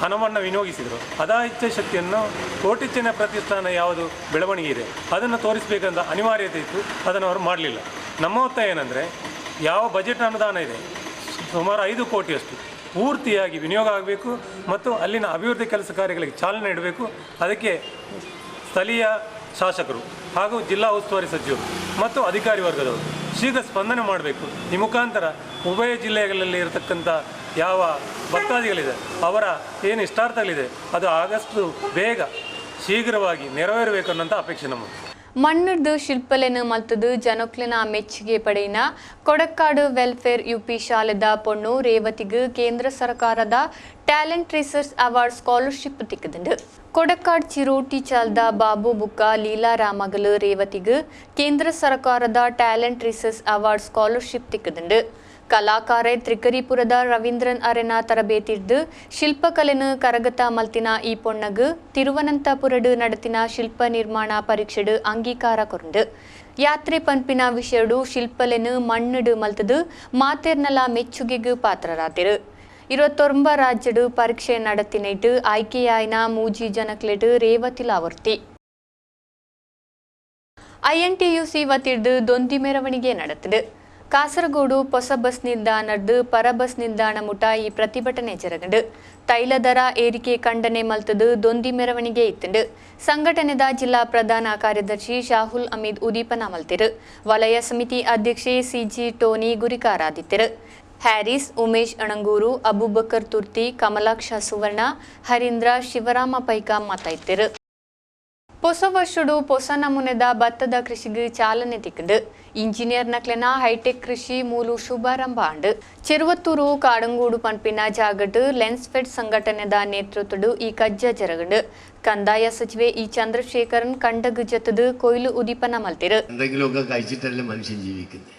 ಹಣವನ್ನು ವಿನಿಯೋಗಿಸಿದರು, ಅದಾ ಇಚ್ಛಾಶಕ್ತಿಯನ್ನು ಕೋಟಿ ಚೆನ್ನೈ ಪ್ರತಿಷ್ಠಾನ ಯಾವುದು ಬೆಳವಣಿಗೆ ಇದೆ ಅದನ್ನು ತೋರಿಸಬೇಕಂತ ಅನಿವಾರ್ಯತೆ ಇತ್ತು. ಅದನ್ನು ಅವರು ಮಾಡಲಿಲ್ಲ. ನಮ್ಮ ಒತ್ತಾಯ ಏನಂದರೆ, ಯಾವ ಬಜೆಟ್ ಅನುದಾನ ಇದೆ ಸುಮಾರು 5 ಕೋಟಿಯಷ್ಟು ಪೂರ್ತಿಯಾಗಿ ವಿನಿಯೋಗ ಆಗಬೇಕು ಮತ್ತು ಅಲ್ಲಿನ ಅಭಿವೃದ್ಧಿ ಕೆಲಸ ಕಾರ್ಯಗಳಿಗೆ ಚಾಲನೆ ನೀಡಬೇಕು. ಅದಕ್ಕೆ ಸ್ಥಳೀಯ ಶಾಸಕರು ಹಾಗೂ ಜಿಲ್ಲಾ ಉಸ್ತುವಾರಿ ಸಚಿವರು ಮತ್ತು ಅಧಿಕಾರಿ ವರ್ಗದವರು ಶೀಘ್ರ ಸ್ಪಂದನೆ ಮಾಡಬೇಕು. ಈ ಮುಖಾಂತರ ಉಭಯ ಜಿಲ್ಲೆಗಳಲ್ಲಿ ಇರತಕ್ಕಂಥ ಯಾವ ಭಕ್ತಾದಿಗಳಿದೆ ಅವರ ಏನು ಇಷ್ಟಾರ್ಥಗಳಿದೆ ಅದು ಆದಷ್ಟು ಬೇಗ ಶೀಘ್ರವಾಗಿ ನೆರವೇರಬೇಕು ಅನ್ನೋಂಥ ಅಪೇಕ್ಷೆ ನಮ್ಮದು. ಮಣ್ಣಿಡ್ದು ಶಿಲ್ಪಲೆನು ಮಲ್ತದು ಜನಕ್ಲಿನ ಮೆಚ್ಚುಗೆ ಪಡೆಯಿನ ಕೊಡಕ್ಕಾಡು ವೆಲ್ಫೇರ್ ಯುಪಿ ಶಾಲೆದ ಪೊಣ್ಣು ರೇವತಿಗೂ ಕೇಂದ್ರ ಸರ್ಕಾರದ ಟ್ಯಾಲೆಂಟ್ ರಿಸರ್ಚ್ ಅವಾರ್ಡ್ ಸ್ಕಾಲರ್ಶಿಪ್ ತಿಕ್ಕದುಂಡು. ಕೊಡಕ್ಕಾಡ್ ಚಿರೋಟಿ ಚಾಲ್ದ ಬಾಬು ಬುಕ್ಕ ಲೀಲಾರಾಮಗಲು ರೇವತಿಗೂ ಕೇಂದ್ರ ಸರ್ಕಾರದ ಟ್ಯಾಲೆಂಟ್ ರಿಸರ್ಚ್ ಅವಾರ್ಡ್ ಸ್ಕಾಲರ್ಶಿಪ್ ತಿಕ್ಕದುಂಡು. ಕಲಾಕಾರೆ ತ್ರಿಕರಿಪುರದ ರವೀಂದ್ರನ್ ಅರೆನ ತರಬೇತಿಡ್ದು ಶಿಲ್ಪಕಲೆನು ಕರಗತ ಮಲ್ತಿನ ಈ ಪೊಣ್ಣಗು ತಿರುವನಂತಪುರಡು ನಡತಿನ ಶಿಲ್ಪ ನಿರ್ಮಾಣ ಪರೀಕ್ಷೆಡು ಅಂಗೀಕಾರ ಕೊರಂಡು. ಯಾತ್ರೆ ಪಂಪಿನ ವಿಷಯಡು ಶಿಲ್ಪಲೆನು ಮಣ್ಣುಡು ಮಲ್ತದು ಮಾತೆರ್ನಲ ಮೆಚ್ಚುಗೆಗೂ ಪಾತ್ರರಾತಿರು. 29 ರಾಜ್ಯಡು ಪರೀಕ್ಷೆ நடத்தினைட்டு ಆಯ್ಕೆಯಾಯಿನ ಮೂಜಿ ಜನಕ್ಲೆಡು ರೇವತಿಲಾವರ್ತಿ. INTUC ವತಿರ್ದು ದೊಂದಿ ಮೆರವಣಿಗೆ ನಡೆತಿಡು. ಕಾಸರಗೋಡು ಹೊಸ ಬಸ್ ನಿಲ್ದಾಣದ್ದು ಪರ ಬಸ್ ನಿಲ್ದಾಣ ಮುಟ ಈ ಪ್ರತಿಭಟನೆ ಜರುಗಂಡು. ತೈಲ ದರ ಏರಿಕೆ ಖಂಡನೆ ಮಲ್ತದು ದೊಂದಿ ಮೆರವಣಿಗೆ ಇತ್ತುಂಡು. ಸಂಘಟನೆದ ಜಿಲ್ಲಾ ಪ್ರಧಾನ ಕಾರ್ಯದರ್ಶಿ ಶಾಹುಲ್ ಅಮೀದ್ ಉದೀಪನ ಮಲ್ತಿರು. ವಲಯ ಸಮಿತಿ ಅಧ್ಯಕ್ಷೆ CG ಟೋನಿ ಗುರಿಕಾರಾದಿತ್ತರು. ಹ್ಯಾರಿಸ್, ಉಮೇಶ್ ಅಣಂಗೂರು, ಅಬೂಬಕರ್ ತುರ್ತಿ, ಕಮಲಾಕ್ಷ ಸುವರ್ಣ, ಹರೀಂದ್ರ, ಶಿವರಾಮ ಪೈಕ ಮತೈತಿರು. ಹೊಸ ವರ್ಷಡು ಹೊಸ ನಮೂನೆದ ಭತ್ತದ ಕೃಷಿಗೆ ಚಾಲನೆ ತಿಕ್ಕಂಡು. ಇಂಜಿನಿಯರ್ ನಕ್ಲೆನ ಹೈಟೆಕ್ ಕೃಷಿ ಮೂಲು ಶುಭಾರಂಭ ಆಂಡು. ಚೆರುವತ್ತೂರು ಕಾಡಂಗೂಡು ಪಂಪಿನ ಜಾಗಟ್ಟು ಲೆನ್ಸ್ ಫೆಡ್ ಸಂಘಟನೆದ ನೇತೃತ್ವಡು ಈ ಕಜ್ಜ ಜರಗಂಡು. ಕಂದಾಯ സಚಿವೆ ഇ ചന്ദ്രശേഖരൻ കണ്ടക് ജത്തത് കൊയില് ഉദിപ്പന മൽത്തിര്. എന്തെങ്കിലുമൊക്കെ കഴിച്ചിട്ടല്ലേ മനുഷ്യൻ ജീവിക്കുന്നത്.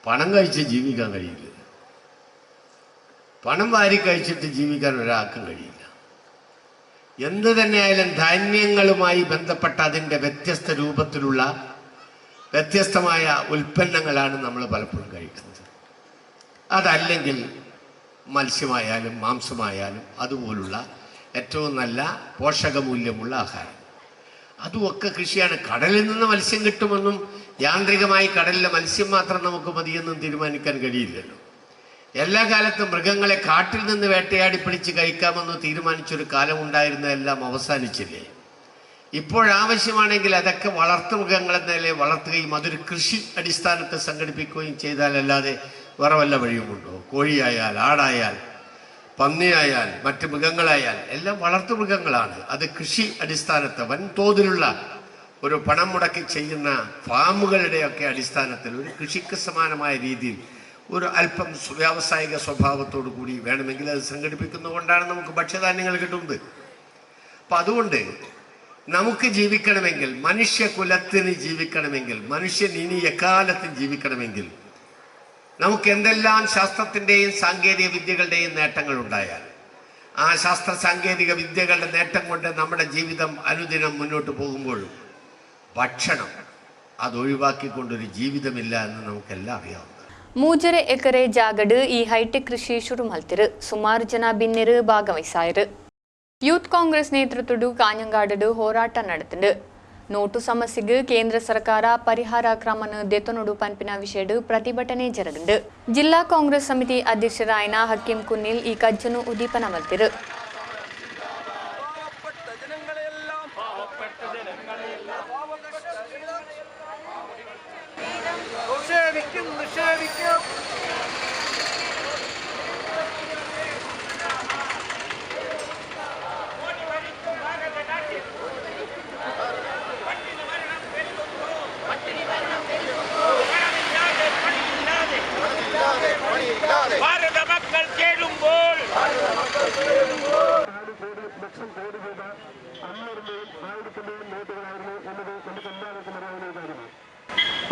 പണം കഴിച്ച് ജീവിക്കാൻ കഴിയില്ല. പണം വാരി കഴിച്ചിട്ട് ജീവിക്കാൻ ഒരാൾക്കും കഴിയില്ല. എന്ത് തന്നെയായാലും ധാന്യങ്ങളുമായി ബന്ധപ്പെട്ട അതിൻ്റെ വ്യത്യസ്ത രൂപത്തിലുള്ള വ്യത്യസ്തമായ ഉൽപ്പന്നങ്ങളാണ് നമ്മൾ പലപ്പോഴും കഴിക്കുന്നത്. അതല്ലെങ്കിൽ മത്സ്യമായാലും മാംസമായാലും അതുപോലുള്ള ഏറ്റവും നല്ല പോഷകമൂല്യമുള്ള ആഹാരം, അതുമൊക്കെ കൃഷിയാണ്. കടലിൽ നിന്ന് മത്സ്യം കിട്ടുമെന്നും യാന്ത്രികമായി കടലിലെ മത്സ്യം മാത്രം നമുക്ക് മതിയെന്നും തീരുമാനിക്കാൻ കഴിയില്ലല്ലോ. എല്ലാ കാലത്തും മൃഗങ്ങളെ കാട്ടിൽ നിന്ന് വേട്ടയാടി പിടിച്ച് കഴിക്കാമെന്ന് തീരുമാനിച്ചൊരു കാലം ഉണ്ടായിരുന്നതെല്ലാം അവസാനിച്ചില്ലേ. ഇപ്പോഴാവശ്യമാണെങ്കിൽ അതൊക്കെ വളർത്തുമൃഗങ്ങളെന്ന നിലയിൽ വളർത്തുകയും അതൊരു കൃഷി അടിസ്ഥാനത്തെ സംഘടിപ്പിക്കുകയും ചെയ്താലല്ലാതെ വേറെ വല്ല വഴിയുമുണ്ടോ? കോഴിയായാൽ, ആടായാൽ, പന്നിയായാൽ, മറ്റ് മൃഗങ്ങളായാൽ എല്ലാം വളർത്തുമൃഗങ്ങളാണ്. അത് കൃഷി അടിസ്ഥാനത്തെ വൻതോതിലുള്ള ഒരു പണം മുടക്കി ചെയ്യുന്ന ഫാമുകളുടെയൊക്കെ അടിസ്ഥാനത്തിൽ ഒരു കൃഷിക്ക് സമാനമായ രീതിയിൽ ഒരു അല്പം വ്യാവസായിക സ്വഭാവത്തോടു കൂടി വേണമെങ്കിൽ അത് സംഘടിപ്പിക്കുന്നതുകൊണ്ടാണ് നമുക്ക് ഭക്ഷ്യധാന്യങ്ങൾ കിട്ടുന്നത്. അപ്പം അതുകൊണ്ട് നമുക്ക് ജീവിക്കണമെങ്കിൽ, മനുഷ്യകുലത്തിന് ജീവിക്കണമെങ്കിൽ, മനുഷ്യൻ ഇനി എക്കാലത്തും ജീവിക്കണമെങ്കിൽ നമുക്ക് എന്തെല്ലാം ശാസ്ത്രത്തിൻ്റെയും സാങ്കേതിക വിദ്യകളുടെയും നേട്ടങ്ങൾ ഉണ്ടായാൽ ആ ശാസ്ത്ര സാങ്കേതിക വിദ്യകളുടെ നേട്ടം കൊണ്ട് നമ്മുടെ ജീവിതം അനുദിനം മുന്നോട്ട് പോകുമ്പോഴും ಭಕ್ಷಣಂ ಅದು ಒഴിವಾಕಿಕೊಂಡೊരു ജീവിതമില്ല എന്ന് നമുക്കെല്ലാം അറിയാവുന്നതാണ്. 3 ಎಕರೆ ಜಾಗಡ್ ಈ ಹೈಟೆಕ್ ಕೃಷಿ ಶುರು ಮಲ್ತಿರು. ಸುಮಾರು ಜನ ಬಿನ್ನೆರು ಭಾಗವಹಿಸಾಯರು. ಯೂತ್ ಕಾಂಗ್ರೆಸ್ ನೇತೃತ್ವಡು ಕಾഞ്ഞങ്ങാട് ಹೋರಾಟ ನಡೆತಿಂಡು. ನೋಟು ಸಮಸ್ಯೆಗೆ ಕೇಂದ್ರ ಸರ್ಕಾರ ಪರಿಹಾರ ಕ್ರಮನ ದೆತನೊಡು ಪಂಪಿನ ವಿಷಯಡು ಪ್ರತಿಭಟನೆ ಜರುಗಿಂಡು. ಜಿಲ್ಲಾ ಕಾಂಗ್ರೆಸ್ ಸಮಿತಿ ಅಧ್ಯಕ್ಷರಾಯನ ಹಕೀಂ ಕುನ್ನಿಲ್ ಈ ಕಜ್ಜನು ಉದ್ದೀಪನ ಮಲ್ತಿರು.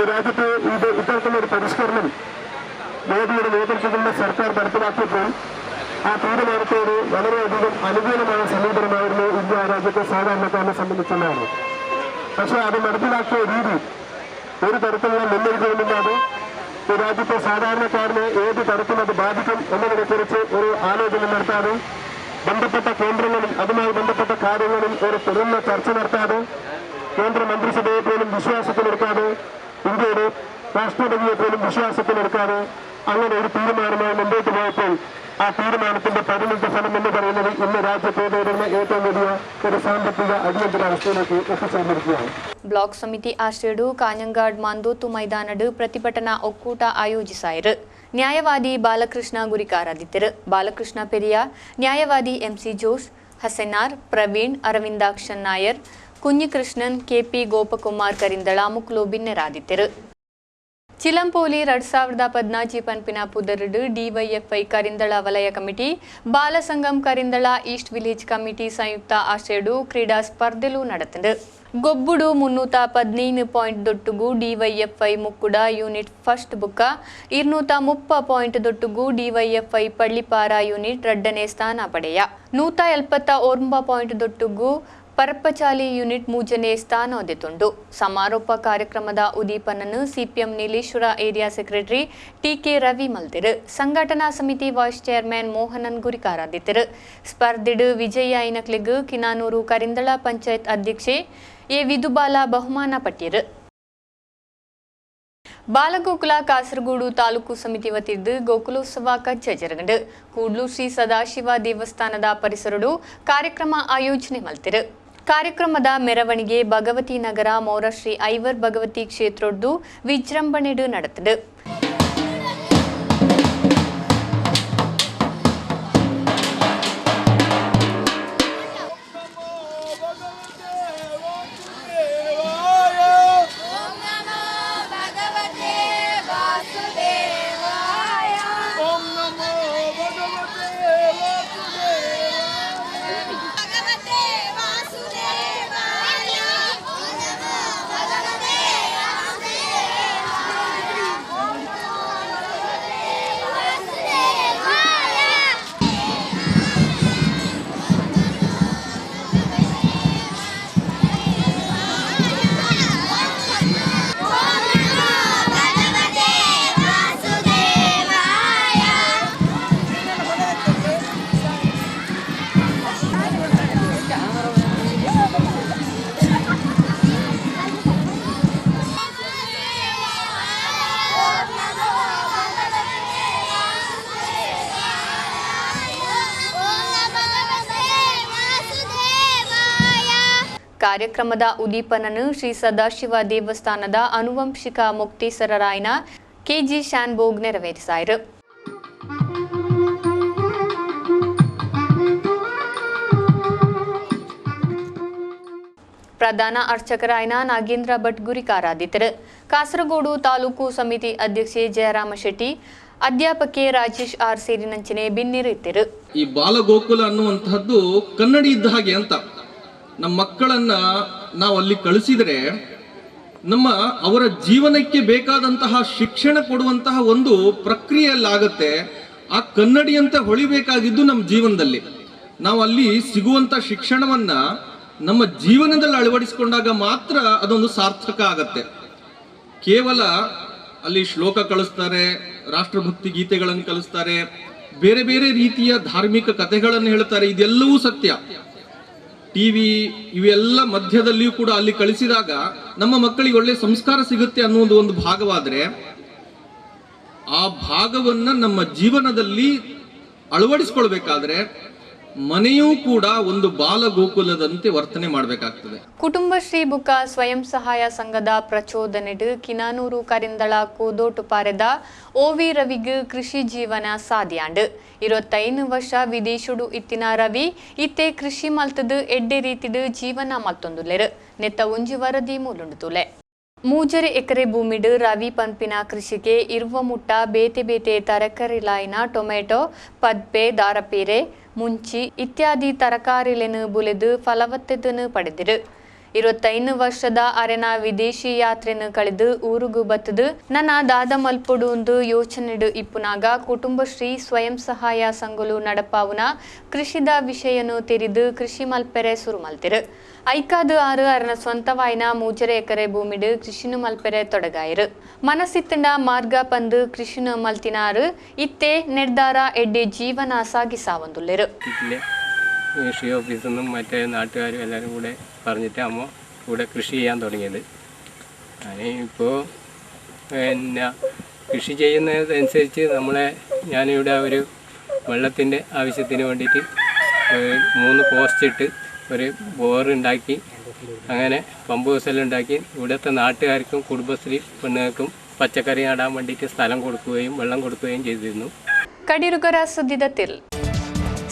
രാജ്യത്ത് ഇത്തരത്തിലൊരു പരിഷ്കരണം മോദിയുടെ നേതൃത്വത്തിലുള്ള സർക്കാർ നടപ്പിലാക്കിയപ്പോൾ ആ തീരുമാനത്തോട് വളരെയധികം അനുകൂലമായ സമീപനമായിരുന്നു ഇന്ത്യ രാജ്യത്തെ സാധാരണക്കാരനെ സംബന്ധിച്ചുള്ളതാണ്. പക്ഷേ അത് നടപ്പിലാക്കിയ രീതി ഒരു തരത്തിലുള്ള മുന്നൊരുക്കവുമില്ലാതെ രാജ്യത്തെ സാധാരണക്കാരനെ ഏത് തരത്തിൽ അത് ബാധിക്കും എന്നതിനെക്കുറിച്ച് ഒരു ആലോചന നടത്താതെ, ബന്ധപ്പെട്ട കേന്ദ്രങ്ങളിൽ അതുമായി ബന്ധപ്പെട്ട കാര്യങ്ങളിൽ ഒരു തുറന്ന ചർച്ച നടത്താതെ, കേന്ദ്ര മന്ത്രിസഭയെ പോലും വിശ്വാസത്തിലെടുക്കാതെ, ഇന്ത്യയുടെ രാഷ്ട്രപതിയെ പോലും വിശ്വാസത്തിലെടുക്കാതെ അങ്ങനെ ഒരു തീരുമാനമായി മുമ്പോട്ട് പോയപ്പോൾ ആ തീരുമാനത്തിന്റെ പരിണിത ഫലം എന്ന് പറയുന്നത് ഇന്ന് രാജ്യത്തെ നേരിടുന്ന ഏറ്റവും വലിയ ഒരു സാമ്പത്തിക അടിയന്തരാവസ്ഥയിലേക്ക് എത്തിച്ചേർന്നിരിക്കുകയാണ്. ಬ್ಲಾಕ್ ಸಮಿತಿ ಆಶ್ರಯಡು ಕಾഞ്ഞങ്ങാട് ಮಾಂದೋತು ಮೈದಾನಡು ಪ್ರತಿಭಟನಾ ಒಕ್ಕೂಟ ಆಯೋಜಿಸಾಯರು. ನ್ಯಾಯವಾದಿ ಬಾಲಕೃಷ್ಣ ಗುರಿಕಾರಾದಿತ್ತರು. ಬಾಲಕೃಷ್ಣ ಪೆರಿಯ, ನ್ಯಾಯವಾದಿ ಎಂಸಿ ಜೋಶ್, ಹಸನಾರ್, ಪ್ರವೀಣ್, ಅರವಿಂದಾಕ್ಷನ್ ನಾಯರ್, ಕುഞ്ഞിಕೃಷ್ಣನ್, ಕೆಪಿ ಗೋಪಕುಮಾರ್ ಕರಿಂದಳ ಮುಕ್ಲು ಬಿನ್ನೆರಾದಿತ್ತರು. ಚಿಲಂಪೋಲಿ 2014 ಪಂಪಿನ ಪುದರಡು ಡಿವೈಎಫ್ಐ ಕರಿಂದಳ ವಲಯ ಕಮಿಟಿ, ಬಾಲಸಂಗಂ ಕರಿಂದಳ ಈಸ್ಟ್ ವಿಲೇಜ್ ಕಮಿಟಿ ಸಂಯುಕ್ತ ಆಶ್ರಯಡು ಕ್ರೀಡಾ ಸ್ಪರ್ಧೆಲು ನಡೆತಿಂಡು. ಗೊಬ್ಬುಡು 315 ಪಾಯಿಂಟ್ ದೊಟ್ಟುಗು ಡಿವೈಎಫ್ಐ ಮುಕ್ಕುಡ ಯೂನಿಟ್ ಫಸ್ಟ್ ಬುಕ್ಕ 230 ಪಾಯಿಂಟ್ ದೊಟ್ಟುಗು ಡಿವೈಎಫ್ಐ ಪಳ್ಳಿಪಾರ ಯೂನಿಟ್ 2ನೇ ಸ್ಥಾನ ಪಡೆಯ 179 ಪಾಯಿಂಟ್ ದೊಟ್ಟುಗು ಪರಪ್ಪಚಾಲಿ ಯೂನಿಟ್ 3ನೇ ಸ್ಥಾನ ಹೊಂದಿತು. ಸಮಾರೋಪ ಕಾರ್ಯಕ್ರಮದ ಉದ್ದೀಪನನ್ನು CPM Nileshwar area secretary TK Ravi ಮಲ್ದಿರು. ಸಂಘಟನಾ ಸಮಿತಿ ವೈಸ್ ಚೇರ್ಮನ್ ಮೋಹನನ್ ಗುರಿಕಾರಾದಿತ್ತರು. ಸ್ಪರ್ಧೆಡು ವಿಜಯ ಐನಕ್ಲೆಗ್ ಕಿನಾನೂರು ಕರಿಂದಳ ಪಂಚಾಯತ್ ಅಧ್ಯಕ್ಷೆ ಎ ವಿದುಬಾಲ ಬಹುಮಾನ ಪಟ್ಟಿರು. ಬಾಲಗೋಕುಲ ಕಾಸರಗೋಡು ತಾಲೂಕು ಸಮಿತಿ ವತಿಯಿಂದ ಗೋಕುಲೋತ್ಸವ ಕಚ್ಚ ಜರುಗಂಡು. ಕೂಡ್ಲು ಶ್ರೀ ಸದಾಶಿವ ದೇವಸ್ಥಾನದ ಪರಿಸರಡು ಕಾರ್ಯಕ್ರಮ ಆಯೋಜನೆ ಮಲ್ತಿರು. ಕಾರ್ಯಕ್ರಮದ ಮೆರವಣಿಗೆ ಭಗವತಿ ನಗರ ಮೌರಶ್ರೀ ಐವರ್ ಭಗವತಿ ಕ್ಷೇತ್ರದ್ದು ವಿಜೃಂಭಣೆಡು ನಡೆತಿದೆ. ಕಾರ್ಯಕ್ರಮದ ಉದ್ದೀಪನನ್ನು ಶ್ರೀ ಸದಾಶಿವ ದೇವಸ್ಥಾನದ ಅನುವಂಶಿಕ ಮುಕ್ತೇಸರರಾಯನ ಕೆಜಿ ಶಾನ್ಬೋಗ್ ನೆರವೇರಿಸಾಯರು. ಪ್ರಧಾನ ಅರ್ಚಕರಾಯನ ನಾಗೇಂದ್ರ ಭಟ್ ಗುರಿಕಾರಾದಿತ್ತರು. ಕಾಸರಗೋಡು ತಾಲೂಕು ಸಮಿತಿ ಅಧ್ಯಕ್ಷೆ ಜಯರಾಮ ಶೆಟ್ಟಿ, ಅಧ್ಯಾಪಕಿ ರಾಜೇಶ್ ಆರ್ ಸೇರಿನಂಚಿನ ಬಿನ್ನಿರಿದ್ದರು. ಈ ಬಾಲಗೋಕುಲ ಅನ್ನುವಂತಹದ್ದು ಕನ್ನಡಿ ಇದ್ದ ಹಾಗೆ ಅಂತ. ನಮ್ಮ ಮಕ್ಕಳನ್ನ ನಾವು ಅಲ್ಲಿ ಕಳಿಸಿದರೆ ಅವರ ಜೀವನಕ್ಕೆ ಬೇಕಾದಂತಹ ಶಿಕ್ಷಣ ಕೊಡುವಂತಹ ಒಂದು ಪ್ರಕ್ರಿಯೆಯಲ್ಲಾಗತ್ತೆ. ಆ ಕನ್ನಡಿಯಂತೆ ಹೊಳಿಬೇಕಾಗಿದ್ದು ನಮ್ಮ ಜೀವನದಲ್ಲಿ. ನಾವು ಅಲ್ಲಿ ಸಿಗುವಂತ ಶಿಕ್ಷಣವನ್ನ ನಮ್ಮ ಜೀವನದಲ್ಲಿ ಅಳವಡಿಸಿಕೊಂಡಾಗ ಮಾತ್ರ ಅದೊಂದು ಸಾರ್ಥಕ ಆಗತ್ತೆ. ಕೇವಲ ಅಲ್ಲಿ ಶ್ಲೋಕ ಕಳಿಸ್ತಾರೆ, ರಾಷ್ಟ್ರಭಕ್ತಿ ಗೀತೆಗಳನ್ನು ಕಲಿಸ್ತಾರೆ, ಬೇರೆ ಬೇರೆ ರೀತಿಯ ಧಾರ್ಮಿಕ ಕಥೆಗಳನ್ನು ಹೇಳ್ತಾರೆ, ಇದೆಲ್ಲವೂ ಸತ್ಯ. ಟಿವಿ ಇವೆಲ್ಲ ಮಧ್ಯದಲ್ಲಿಯೂ ಕೂಡ ಅಲ್ಲಿ ಕಳಿಸಿದಾಗ ನಮ್ಮ ಮಕ್ಕಳಿಗೆ ಒಳ್ಳೆ ಸಂಸ್ಕಾರ ಸಿಗುತ್ತೆ ಅನ್ನೋದು ಒಂದು ಭಾಗವಾದರೆ, ಆ ಭಾಗವನ್ನ ನಮ್ಮ ಜೀವನದಲ್ಲಿ ಅಳವಡಿಸಿಕೊಳ್ಬೇಕಾದ್ರೆ ಮನೆಯೂ ಕೂಡ ಒಂದು ಬಾಲಗೋಕುಲದಂತೆ ವರ್ತನೆ ಮಾಡಬೇಕಾಗ್ತದೆ. ಕುಟುಂಬಶ್ರೀ ಬುಕ ಸ್ವಯಂ ಸಹಾಯ ಸಂಘದ ಪ್ರಚೋದನೆಡು ಕಿನಾನೂರು ಕರಿಂದಳ ಕೂದೋಟು ಪಾರೆದ ಓವಿ ರವಿಗ್ ಕೃಷಿ ಜೀವನ ಸಾಧ್ಯಾಂಡು. 25 ವರ್ಷ ವಿದೇಶುಡು ಇತ್ತಿನ ರವಿ ಇತ್ತೆ ಕೃಷಿ ಮಲ್ತದು ಎಡ್ಡೆ ರೀತಿಡು ಜೀವನ ಮಲ್ತೊಂದುಲೆರು ನೆತ್ತ ಒಂಜಿ ವರದಿ ಮೂಲುಂಡುತುಲೆ. 3 ಎಕರೆ ಭೂಮಿಡು ರವಿ ಪಂಪಿನ ಕೃಷಿಗೆ ಇರುವ ಮುಟ್ಟ ಬೇತೆ ಬೇತೆ ತರಕಾರಿಲಾಯಿನ ಟೊಮೆಟೊ, ಪದ್ಪೆ, ದಾರಪೀರೆ, ಮುಂಚಿ ಇತ್ಯಾದಿ ತರಕಾರಿಲೆನು ಬುಲೆದು ಫಲವತ್ತತೆಯನ್ನು ಪಡೆದಿರು. 25 ವರ್ಷದ ಅರೆನ ವಿದೇಶಿ ಯಾತ್ರೆನು ಕಳೆದು ಊರುಗು ಬತ್ತದು ನನ್ನ ದಾದ ಮಲ್ಪೊಡು ಒಂದು ಯೋಚನೆಡು ಇಪ್ಪುನಾಗ ಕುಟುಂಬಶ್ರೀ ಸ್ವಯಂ ಸಹಾಯ ಸಂಘಲು ನಡಪಾವುನ ಕೃಷಿದ ವಿಷಯನು ತೆರಿದು ಕೃಷಿ ಮಲ್ಪೆರೆ ಸುರು ಮಲ್ತಿರು. ಐಕಾದು 6 ಅರನ ಸ್ವಂತವಾಯಿನ 3 ಎಕರೆ ಭೂಮಿಡು ಕೃಷಿನು ಮಲ್ಪೆರೆ ತೊಡಗಾಯಿರು. ಮನಸ್ಸಿತ್ತಂಡ ಮಾರ್ಗ ಪಂದು ಕೃಷಿನು ಮಲ್ತಿನಾರು ഇത്തെ നിർദ്ധാര എഡ്ഡെ ജീവന സാഗിസാവന്തുള്ളേര്. കൃഷി ഓഫീസിൽ നിന്നും മറ്റേ നാട്ടുകാരും എല്ലാവരും കൂടെ പറഞ്ഞിട്ട് അമ്മ ഇവിടെ കൃഷി ചെയ്യാൻ തുടങ്ങിയത്. ഇപ്പോൾ പിന്നെ കൃഷി ചെയ്യുന്നതനുസരിച്ച് ഞാനിവിടെ ഒരു വെള്ളത്തിൻ്റെ ആവശ്യത്തിന് വേണ്ടിയിട്ട് 3 പോസ്റ്റ് ഇട്ട് ഒരു ബോറുണ്ടാക്കി, അങ്ങനെ പമ്പ് ഹൗസെല്ലാം ഉണ്ടാക്കി ഇവിടുത്തെ നാട്ടുകാർക്കും കുടുംബശ്രീ പെണ്ണുങ്ങൾക്കും പച്ചക്കറി നടാൻ വേണ്ടിയിട്ട് സ്ഥലം കൊടുക്കുകയും വെള്ളം കൊടുക്കുകയും ചെയ്തിരുന്നു. ಕಡಿರುಗರ ಸುದ್ದಿದತಿಲ್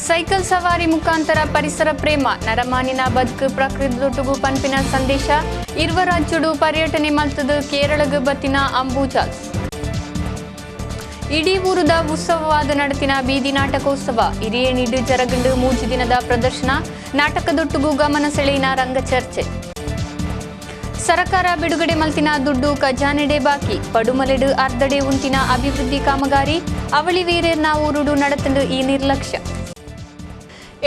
ಸೈಕಲ್ ಸವಾರಿ ಮುಖಾಂತರ ಪರಿಸರ ಪ್ರೇಮ, ನರಮಾನಿನ ಬದುಕು ಪ್ರಕೃತಿದೊಟ್ಟುಗು ಪಂಪಿನ ಸಂದೇಶ, ಇರುವ ರಾಜ್ಯಡು ಪರ್ಯಟನೆ ಮಲ್ತದು ಕೇರಳಗು ಬತ್ತಿನ ಅಂಬೂಜಾಲ್ಸ್. ಇಡೀ ಊರದ ಉತ್ಸವವಾದ ನಡತಿನ ಬೀದಿ ನಾಟಕೋತ್ಸವ, ಹಿರಿಯೇಣಿಡು ಜರಗಂಡು 3 ದಿನದ ಪ್ರದರ್ಶನ, ನಾಟಕದೊಟ್ಟುಗು ಗಮನ ಸೆಳೆಯಿನ ರಂಗ ಚರ್ಚೆ. ಸರಕಾರ ಬಿಡುಗಡೆ ಮಲ್ತಿನ ದುಡ್ಡು ಖಜಾನೆಡೆ ಬಾಕಿ, ಪಡುಮಲೆಡು ಅರ್ಧಡೆ ಉಂಟಿನ ಅಭಿವೃದ್ಧಿ ಕಾಮಗಾರಿ, ಅವಳಿ ವೀರೇರ್ನ ಊರುಡು ನಡತಂಡು ಈ ನಿರ್ಲಕ್ಷ್ಯ.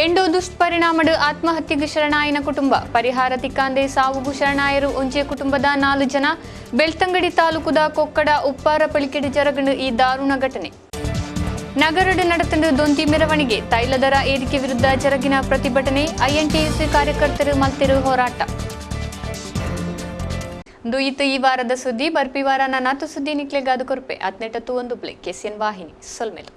ಎಂಡೋ ದುಷ್ಪರಿಣಾಮಡು ಆತ್ಮಹತ್ಯೆಗೆ ಶರಣಾಯನ ಕುಟುಂಬ, ಪರಿಹಾರ ತಿಕ್ಕಾಂದೆ ಸಾವುಗು ಶರಣಾಯರು ಒಂಜೆ ಕುಟುಂಬದ 4 ಜನ. ಬೆಳ್ತಂಗಡಿ ತಾಲೂಕುದ ಕೊಕ್ಕಡ ಉಪ್ಪಾರ ಪಳಿಕೆಡು ಜರಗಂಡು ಈ ದಾರುಣ ಘಟನೆ. ನಗರಡು ನಡತಂಡು ದೊಂತಿ ಮೆರವಣಿಗೆ, ತೈಲ ದರ ಏರಿಕೆ ವಿರುದ್ಧ ಜರಗಿನ ಪ್ರತಿಭಟನೆ, INTUC ಕಾರ್ಯಕರ್ತರು ಮಲ್ತೆರು ಹೋರಾಟ. ದುಯಿತು ಈ ವಾರದ ಸುದ್ದಿ. ಬರ್ಪಿ ವಾರ ನನ್ನ ಸುದ್ದಿ ನಿಕ್ಲೆಗಾದು ಕೊರ್ಪೆ 18 1 KCN ವಾಹಿನಿ ಸೊಲ್ಮೆಲು.